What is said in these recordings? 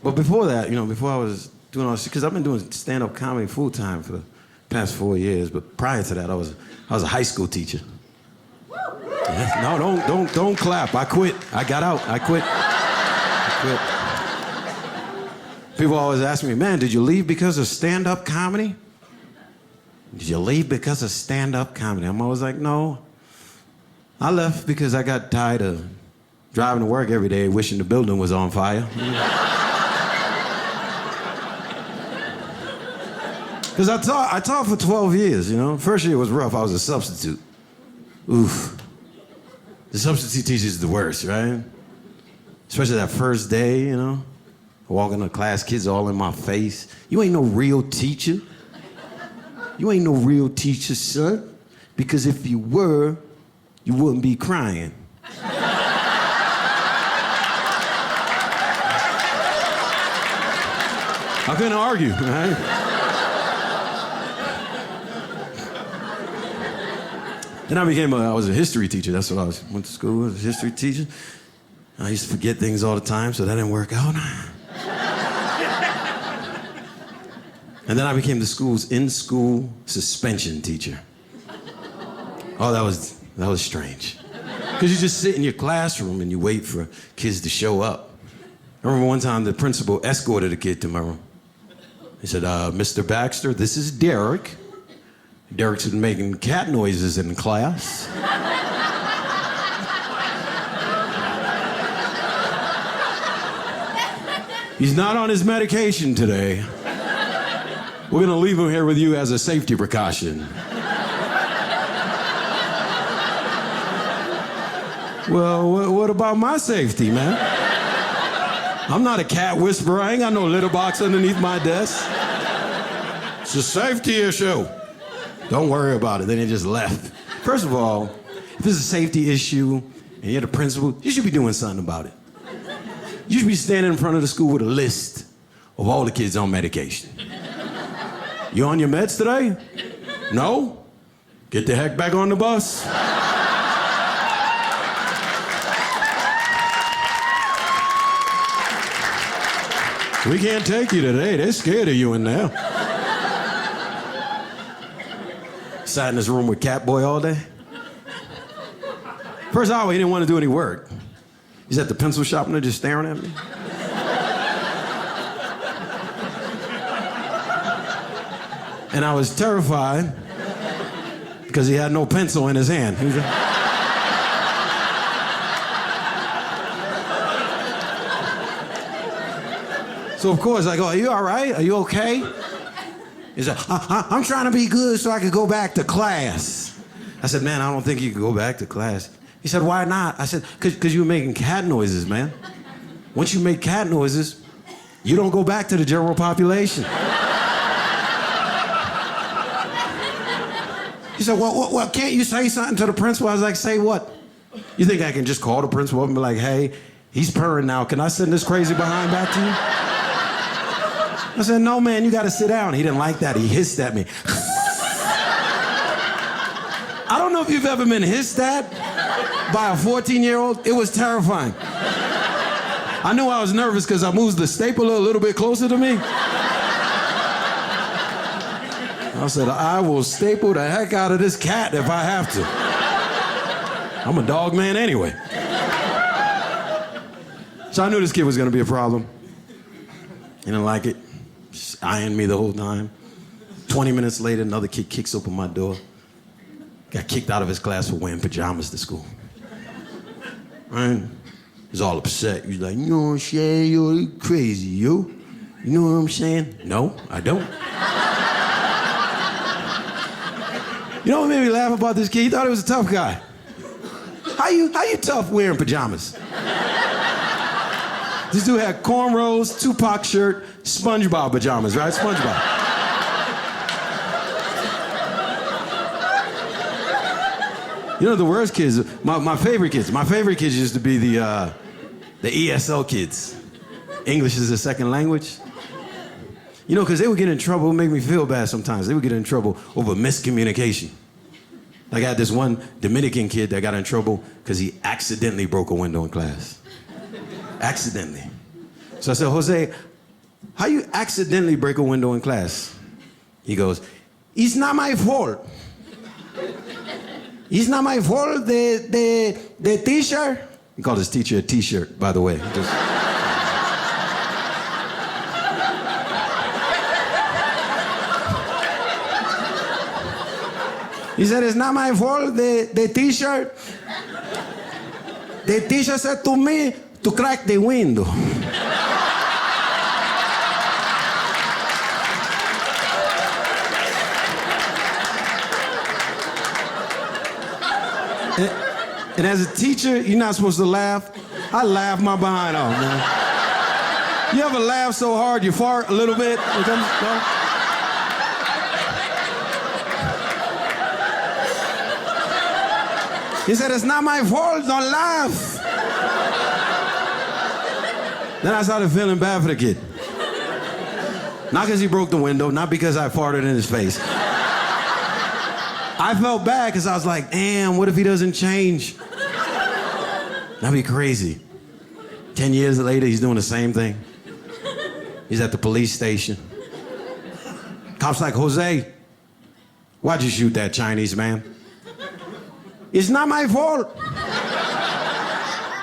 But before that, before I was doing all this, because I've been doing stand-up comedy full-time for the past 4 years, but prior to that, I was a high school teacher. Yeah, no, don't clap. I quit. I got out. I quit. People always ask me, man, did you leave because of stand-up comedy? Did you leave because of stand-up comedy? I'm always like, no. I left because I got tired of driving to work every day wishing the building was on fire. Because I taught for 12 years, First year was rough. I was a substitute. Oof. The substitute teacher is the worst, right? Especially that first day, I walk into class, kids all in my face. You ain't no real teacher. You ain't no real teacher, son. Because if you were, you wouldn't be crying. I couldn't argue, right? Then I was a history teacher. That's what went to school, I was a history teacher. I used to forget things all the time, so that didn't work out. And then I became the school's in-school suspension teacher. Oh, that was strange. Because you just sit in your classroom and you wait for kids to show up. I remember one time the principal escorted a kid to my room. He said, Mr. Baxter, this is Derek. Derek's been making cat noises in class. He's not on his medication today. We're gonna leave him here with you as a safety precaution. Well, what about my safety, man? I'm not a cat whisperer. I ain't got no litter box underneath my desk. It's a safety issue. Don't worry about it. Then he just left. First of all, if it's a safety issue and you're the principal, you should be doing something about it. You should be standing in front of the school with a list of all the kids on medication. You on your meds today? No? Get the heck back on the bus. We can't take you today. They're scared of you in there. Sat in this room with Catboy all day. First hour, he didn't want to do any work. He's at the pencil shop and they're just staring at me. And I was terrified because he had no pencil in his hand. He was like... So of course I go, are you all right? Are you okay? He said, I'm trying to be good so I could go back to class. I said, man, I don't think you can go back to class. He said, why not? I said, because you were making cat noises, man. Once you make cat noises, you don't go back to the general population. He said, well, can't you say something to the principal? I was like, say what? You think I can just call the principal up and be like, hey, he's purring now. Can I send this crazy behind back to you? I said, no, man, you got to sit down. He didn't like that. He hissed at me. I don't know if you've ever been hissed at by a 14-year-old. It was terrifying. I knew I was nervous because I moved the stapler a little bit closer to me. I said, I will staple the heck out of this cat if I have to. I'm a dog man anyway. So I knew this kid was going to be a problem. He didn't like it. Just eyeing me the whole time. 20 minutes later, another kid kicks open my door. Got kicked out of his class for wearing pajamas to school. Right? He's all upset. He's like, you know what I'm saying? You're crazy, you. You know what I'm saying? No, I don't. You know what made me laugh about this kid? He thought he was a tough guy. How you tough wearing pajamas? This dude had cornrows, Tupac shirt, SpongeBob pajamas, right? SpongeBob. You know the worst kids, my favorite kids used to be the ESL kids. English is a second language. You know, because they would get in trouble, it would make me feel bad sometimes. They would get in trouble over miscommunication. Like I had this one Dominican kid that got in trouble because he accidentally broke a window in class. Accidentally. So I said, Jose, how you accidentally break a window in class? He goes, it's not my fault. It's not my fault. The teacher, he called his teacher a t-shirt, by the way. He said, it's not my fault, the teacher. The teacher said to me to crack the window. And as a teacher, you're not supposed to laugh. I laugh my behind off, man. You ever laugh so hard you fart a little bit? He said, it's not my fault, don't laugh. Then I started feeling bad for the kid. Not because he broke the window, not because I farted in his face. I felt bad because I was like, damn, what if he doesn't change? That'd be crazy. 10 years later, he's doing the same thing. He's at the police station. Cop's like, Jose, why'd you shoot that Chinese man? It's not my fault.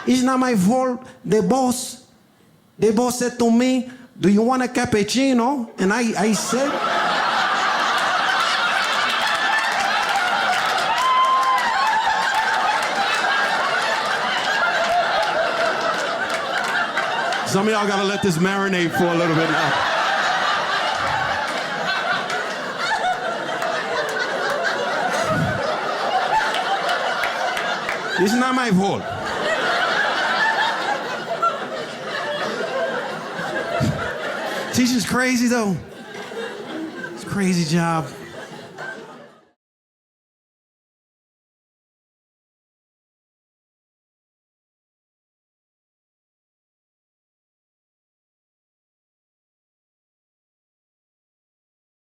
It's not my fault. The boss said to me, do you want a cappuccino? And I said, some of y'all gotta let this marinate for a little bit now. It's not my fault. Teaching's crazy though. It's a crazy job.